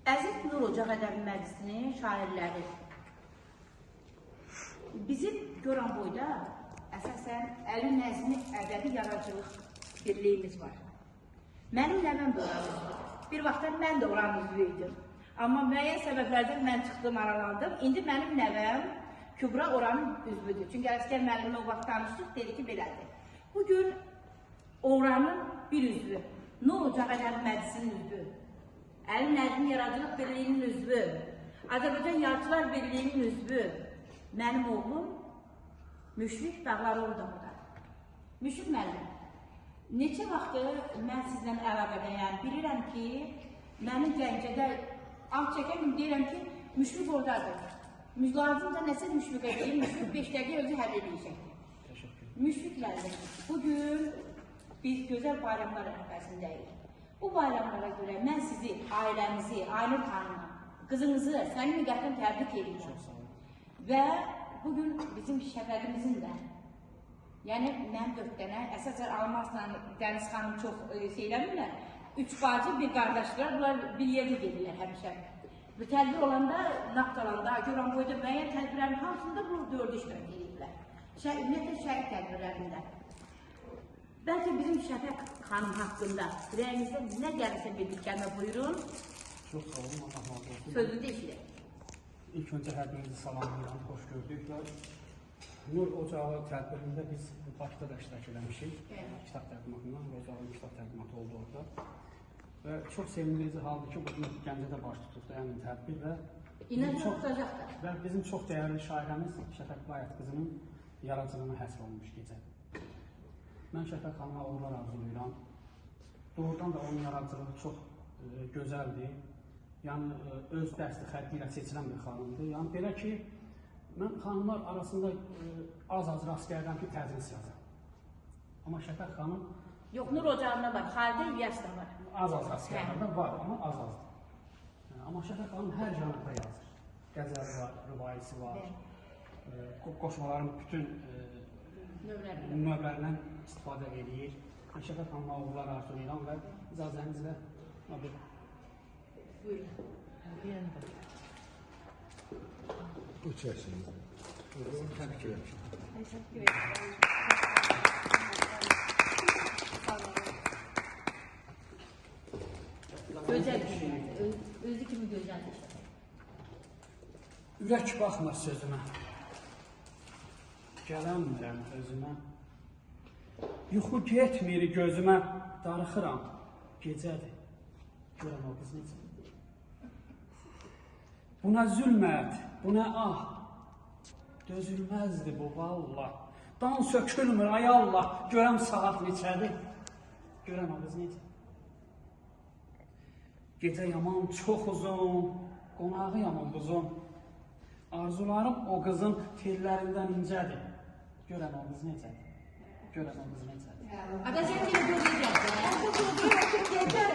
Əziz Nur Ocaq Ədəbi Məclisinin şairləri, bizim Goranboyda əsasən Əli Nəzmi ədəbi yaradıcılıq birliyimiz var. Mənim nəvəm də oranın üzvüdür. Bir vaxtlar mən də oranın üzvüydüm. Amma müəyyən səbəblərdən mən çıxdım, aralandım. İndi mənim nəvəm Kübra oranın üzvüdür. Çünki Əskər müəllimlə o vaxt tanışdıq, dedi ki, belədir. Bugün oranın bir üzvü, Nur Ocaq Ədəbi Məclisinin üzvü, Əli Nəzmi Yaradıcılıq Birliyinin üzvü, Azərbaycan Yazıçılar Birliyinin üzvü, mənim oğlum Müşfiq Dağlaroğlu da burada. Müşfiq müəllim, neçə vaxtdır mən sizlə əlaqədəyəm, bilirəm ki, mənim Gəncədə alt çəkəm, deyirəm ki, Müşfiq oradadır. Lazımca nəsə Müşfiqə deyim, Müşfiq 5 dəqiqə özü həll edəcəkdir. Müşfiq müəllim, bugün biz gözəl bayramlar ərəfəsindəyik. Bu bayramlara görə mən sizi, ailəmizi, Aynur xanımı, qızınızı səmimi qəlbdən təbrik edirəm. Və bugün bizim şəfəqimizin də, yəni mən 4 dənə, əsasən Almazla Dəniz xanım çox şeyləmirlər, 3 bacı, bir qardaşlar, bunlar bir yerdə gedirlər həmişə. Bu tədbir olanda, naqd alanda, Goranboyda müəyyən tədbirlərin hamısında bu 4 iştirak edirlər. Ümumiyyətlə şəhid tədbirlərində. Bəlkə bizim Şəfəq xanım haqqında rəyinizdə nə gəlirsə bir kəlmə buyurun. Çox sağ olun, Allah razı olsun. Sözünüzü eşidək. İlk öncə hər birinizi salamlayıram, xoş gördük. Nur Ocağı tədbirində biz Bakıda da iştirak eləmişik. Kitab təqdimatından, Ocağın kitab təqdimatı oldu orada. Və çox sevindirici haldır ki, bugün Gəncədə baş tutubdur həmin tədbir və İnanılacaqdır. Və bizim çox dəyərli şairəmiz Şəfəq Bayat qızının yaradıcılığına həsr olunmuş gecə. Mən Şəfəq xanıma uğurlar arzulayıram. Doğrudan da onun yaradıcılığı çox gözəldir. Yəni, öz dəsti xətti ilə seçilən bir xanımdır. Yəni, belə ki, mən xanımlar arasında az-az rast gəlirəm ki, tədris yazır. Amma Şəfəq xanım... Yox, Nur Ocağında var, Xalidə İlyas da var. Az-az rast gəlirəm var, amma az-azdır. Amma Şəfəq xanım hər janrda yazır. Qəzəl var, rübayisi var. Qoşmaların bütün növlərindən istifadə edir. Şəfəq xanıma uğurlar arzulayıram və icazənizlə Buyurun. Bu çəksiniz. Təbrik edirəm. Təşəkkür ederim. Gözəl bir şeydir. Özü kimi gözəl bir şey. Ürək baxmır sözümə. Gələnmirəm özümə. Yuxu getmir gözümə. Darıxıram. Gecədir. Görəm o qız necə. Bu nə zülmət, bu nə ah. Dözülməzdir bu valla. Dan sökülmür ay Allah. Görəm saat neçədir. Görəm o qız necə. Gecə yaman çox uzun. Qonağı yaman uzun. Arzularım o qızın tellərindən incədir. Görəm o qız necədir. Görəm o qız necədir. Ada sen kimi göreceğiz.